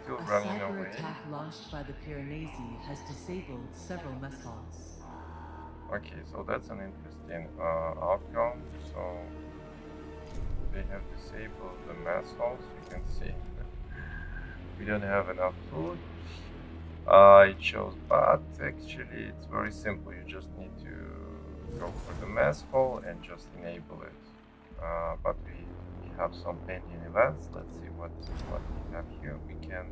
still A running cyber away. attack launched by the Piranesi has disabled several mess halls. Okay, so that's an interesting outcome. So they have disabled the mess halls. You can see we don't have enough food. It shows, but actually it's very simple. You just need to go for the mess hall and just enable it. But we have some pending events. Let's see what we have here. We can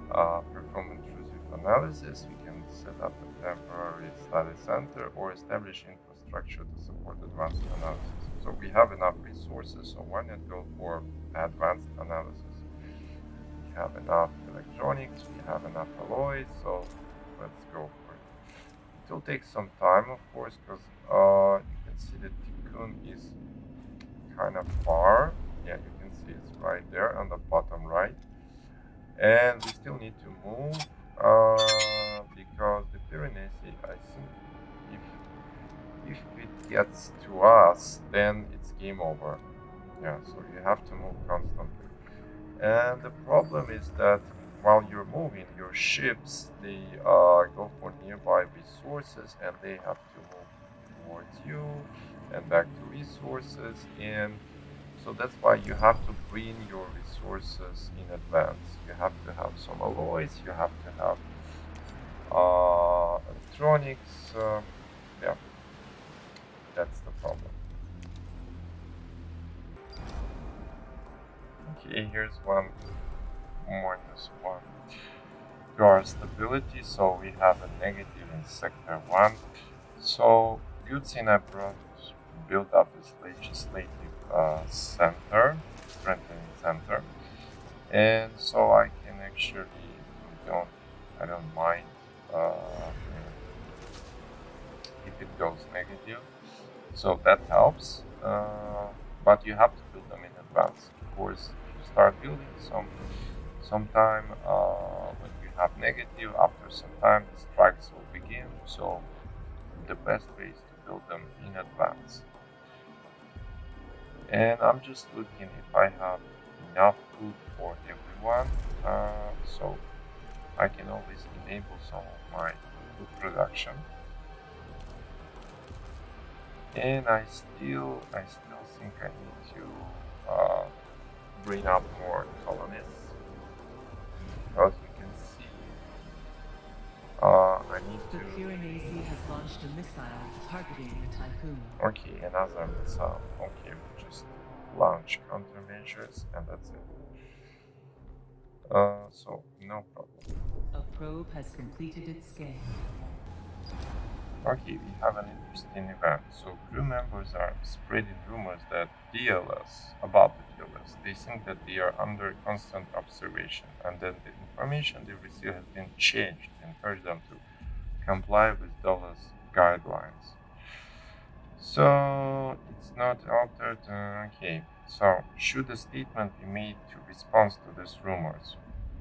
perform intrusive analysis. We can set up a temporary study center or establish infrastructure to support advanced analysis. So we have enough resources. So why not go for advanced analysis? We have enough electronics, we have enough alloys, so let's go for it. It will take some time, of course, because you can see the Tikkun is kind of far. Yeah, you can see it's right there on the bottom right. And we still need to move because the Piranesi, I think, if it gets to us, then it's game over. Yeah, so you have to move constantly. And the problem is that while you're moving, your ships, they go for nearby resources and they have to move towards you and back to resources. And so that's why you have to bring your resources in advance. You have to have some alloys, you have to have electronics. Yeah, that's the problem. Okay, here's one -1 to our stability. So we have a negative in sector 1. So good thing I built up this legislative center, strengthening center, and so I can actually I don't mind if it goes negative. So that helps, but you have to build them in advance. Of course, if you start building sometime when you have negative, after some time the strikes will begin. So the best way is to build them in advance. And I'm just looking if I have enough food for everyone, so I can always enable some of my food production. And I still think I need to bring up more colonists, because you can see I need The to. Piranesi has launched a missile targeting the Tycoon. Okay, another missile. Okay, we just launch countermeasures and that's it. So no problem. A probe has completed its scan. Okay, we have an interesting event. So crew members are spreading rumors that about the TLS. They think that they are under constant observation and that the information they receive has been changed to encourage them to comply with Dulles guidelines. So it's not altered. Okay. So should a statement be made to respond to these rumors?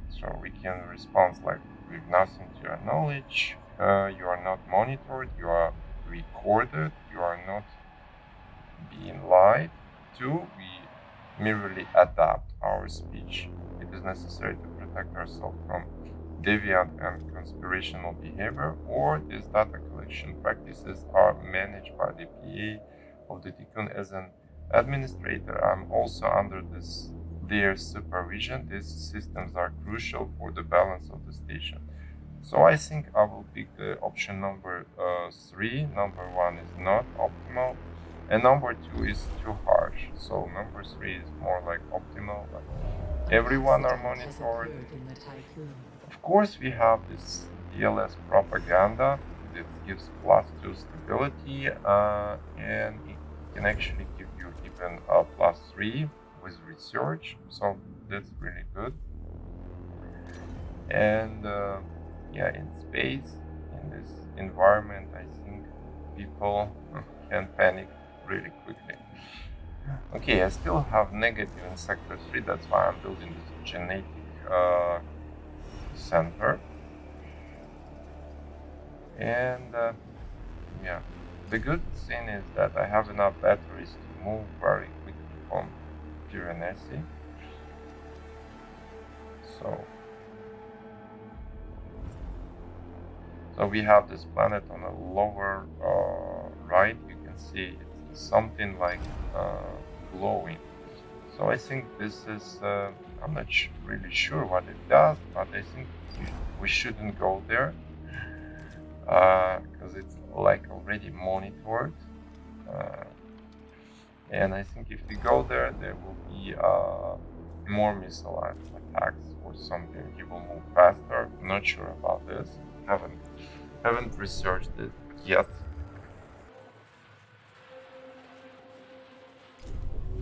So we can respond like with nothing to your knowledge. You are not monitored. You are recorded. You are not being lied to. We merely adapt our speech. It is necessary to protect ourselves from deviant and conspirational behavior, or these data collection practices are managed by the PA of the Tikkun as an administrator. I'm also under their supervision. These systems are crucial for the balance of the station. So I think I will pick the option number 3. Number 1 is not optimal, and number 2 is too harsh. So number 3 is more like optimal. Like everyone are monitored. Of course, we have this DLS propaganda that gives +2 stability, and it can actually give you even a +3 with research. So that's really good. And yeah, in space, in this environment, I think people can panic really quickly. Okay, I still have negative in sector 3, that's why I'm building this genetic center. And yeah, the good thing is that I have enough batteries to move very quickly from Piranesi. So So we have this planet on the lower right. You can see it's something like glowing. So I think this is, I'm not really sure what it does, but I think we shouldn't go there because it's like already monitored. And I think if we go there, there will be more missile attacks or something. He will move faster. I'm not sure about this. Haven't researched it yet.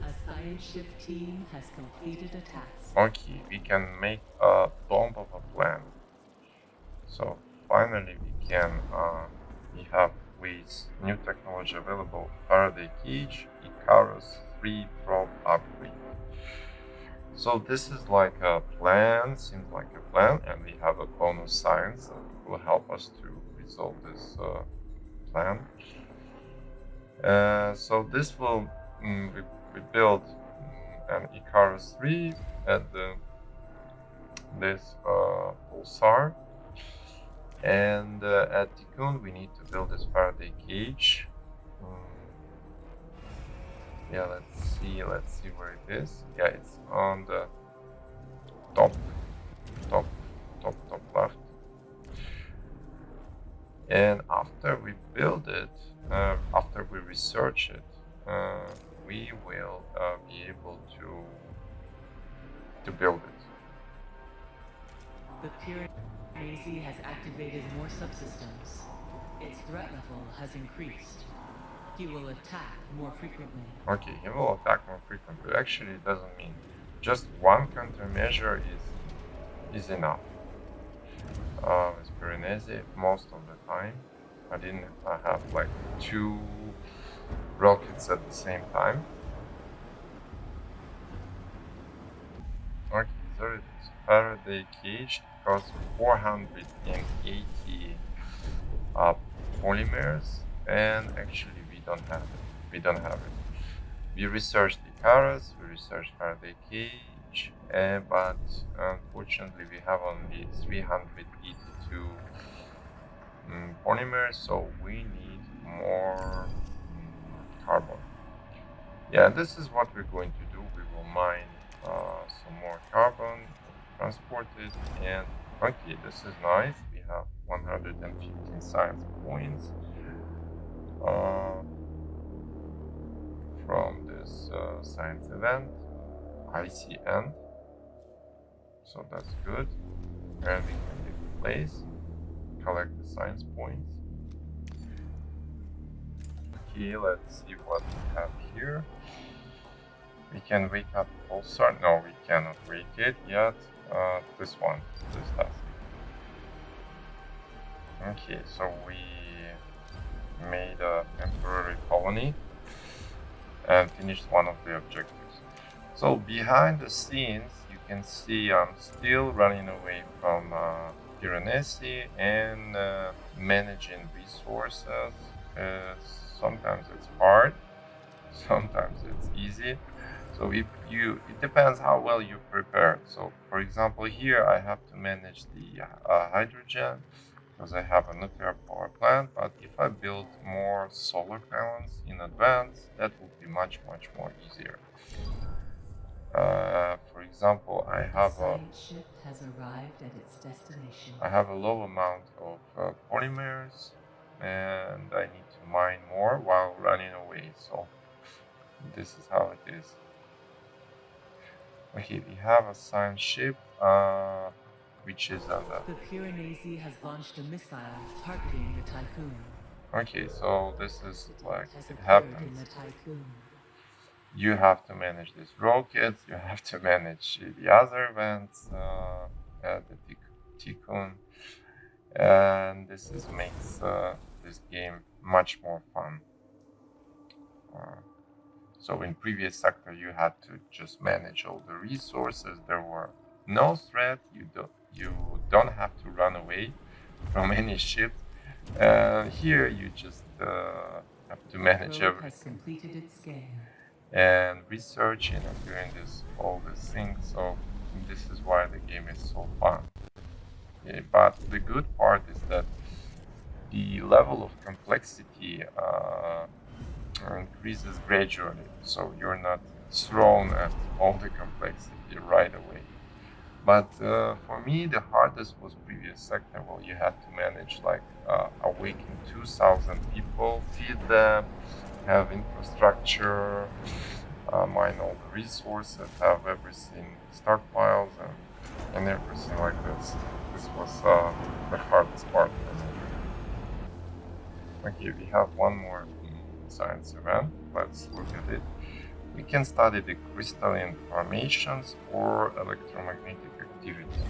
A science ship team has completed a task. Okay, we can make a bomb of a plan. So finally we have with new technology available, Faraday cage, Icarus 3 probe upgrade. So this is like a plan, seems like a plan, and we have a bonus science that will help us to resolve this plan. So this will, we build an Icarus 3 at this pulsar. And at Tikkun, we need to build this Faraday cage. Yeah, let's see where it is. Yeah, it's on the top left. And after we build it, after we research it, we will be able to build it. The Piranesi has activated more subsystems. Its threat level has increased. He will attack more frequently. Okay, he will attack more frequently. Actually, it doesn't mean just one countermeasure is enough. With Piranesi, most of the time, I didn't have like 2 rockets at the same time. Okay, there it is. Faraday cage costs 480 polymers, and actually we don't have it. We researched Icarus, we researched Faraday cage, but unfortunately we have only 382 polymers, so we need more carbon. Yeah, this is what we're going to do. We will mine some more carbon, transport it, and okay, this is nice. We have 115 science points from this science event, ICN. So that's good. And we can leave the place, collect the science points. Okay, let's see what we have here. We can wake up pulsar. No, we cannot wake it yet. This task. Okay, so we made a temporary colony and finished one of the objectives. So behind the scenes, you can see I'm still running away from Piranesi and managing resources. Sometimes it's hard, sometimes it's easy. So it depends how well you prepare. So for example, here I have to manage the hydrogen because I have a nuclear power plant. But if I build more solar panels in advance, that will be much more easier. For example, I have science ship has arrived at its destination. I have a low amount of polymers, and I need to mine more while running away. So this is how it is. Okay, we have a science ship, which is on The Piranesi has launched a missile targeting the Tycoon. Okay, so this is like Has it occurred in happens. the Tycoon. You have to manage these rockets. You have to manage the other events, the Tikkun, and this makes this game much more fun. So in previous sector, you had to just manage all the resources. There were no threat. You don't have to run away from any ship. Here you just have to manage Probe has everything completed its scan. and researching and doing all these things. So this is why the game is so fun. Yeah, but the good part is that the level of complexity increases gradually, so you're not thrown at all the complexity right away. But for me, the hardest was previous sector. Well, you had to manage like awaken 2,000 people, feed them, have infrastructure, mine all the resources, have everything, stockpiles, and everything like this. This was the hardest part for me. Okay, we have one more science event. Let's look at it. We can study the crystalline formations or electromagnetic activity.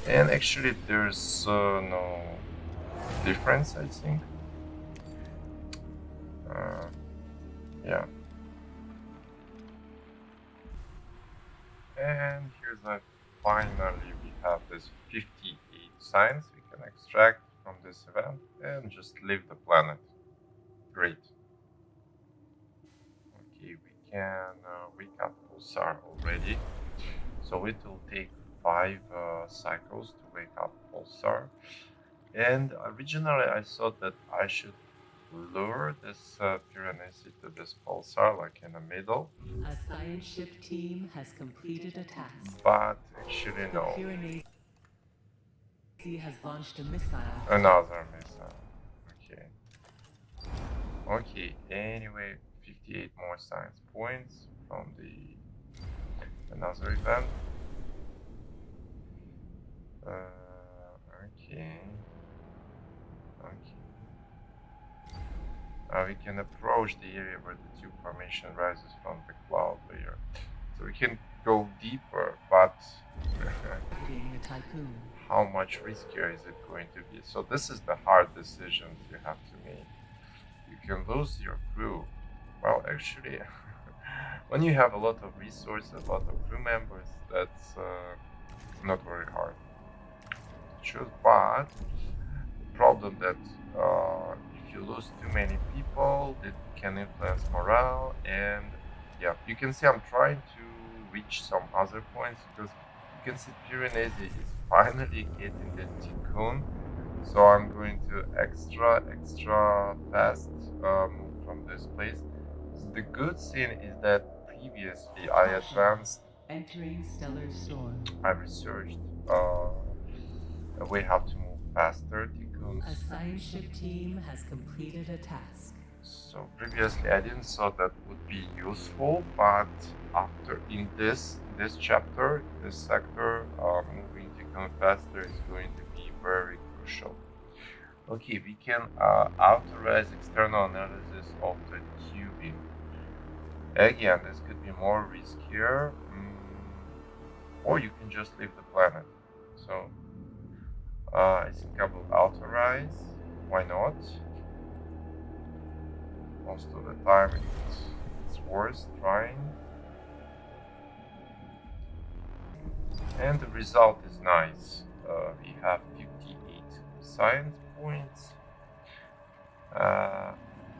And actually there's no difference, I think. Yeah. And here's a finally we have this 58 signs we can extract from this event and just leave the planet. Great. Okay, we can wake up pulsar already. So it will take 5 cycles to wake up pulsar. And originally I thought that I should lure this Piranesi to this pulsar, like in the middle. A science ship team has completed a task. But actually The no. Piranesi has launched a missile. Another missile. Okay. Okay, anyway, 58 more science points from the another event. Okay. We can approach the area where the tube formation rises from the cloud layer. So we can go deeper, but Being the tycoon. how much riskier is it going to be? So this is the hard decisions you have to make. You can lose your crew. Well, actually, when you have a lot of resources, a lot of crew members, that's not very hard to choose. But the problem that if you lose too many people, it can influence morale. And yeah, you can see I'm trying to reach some other points because you can see Piranesi is finally getting the Tikkun. So I'm going to extra fast move from this place. The good thing is that previously I advanced, Entering stellar storm. I researched a way how to move faster, Tikkuns. A science ship team has completed a task. So previously I didn't thought that would be useful, but after in this chapter, this sector, moving Tikkun faster is going to be very crucial. Okay, we can authorize external analysis of the tubing. Again, this could be more riskier, or you can just leave the planet. So I think I will authorize. Why not? Most of the time it's worth trying. And the result is nice. We have 58 science points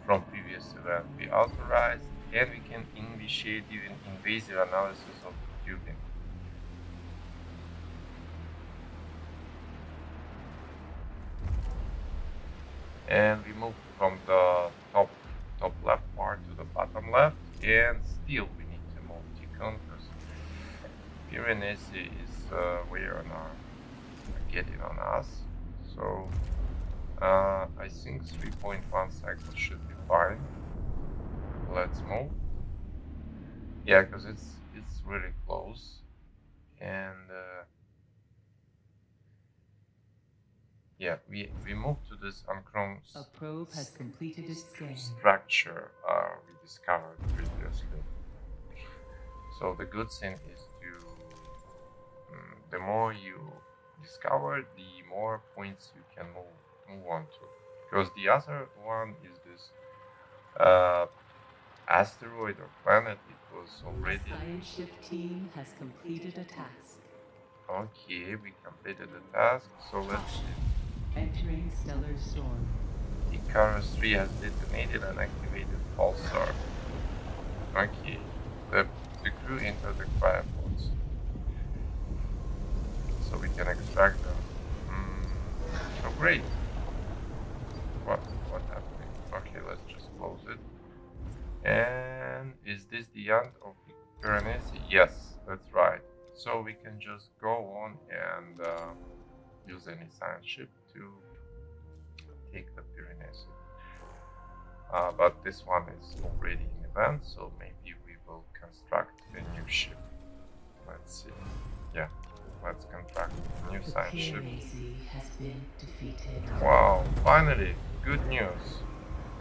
from previous event. We authorized, and we can initiate even invasive analysis of the tubing. And we move from the top left part to the bottom left, and still we need to move Tikkun because Piranesi is way on our getting on us. So I think 3.1 cycles should be fine. Let's move. Yeah, because it's really close, and yeah, we move to this uncrowned A probe has completed its scan. structure we discovered previously. So the good thing is to the more you discover, the more points you can move on to. Because the other one is this asteroid or planet. It was already. A science ship team has completed a task. Okay, we completed the task. So let's see. Entering stellar storm. Icarus 3 has detonated and activated pulsar. Okay, the crew entered the cryopods, so we can extract them. So great. then is this the end of Piranesi? Yes, that's right. So we can just go on and use any science ship to take the Piranesi. But this one is already in event, so maybe we will construct a new ship. Let's see. Yeah, let's construct a new The science ship. Piranesi has been defeated. Wow, finally, good news.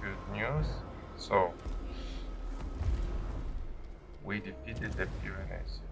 Good news. So, we defeated the Piranesi.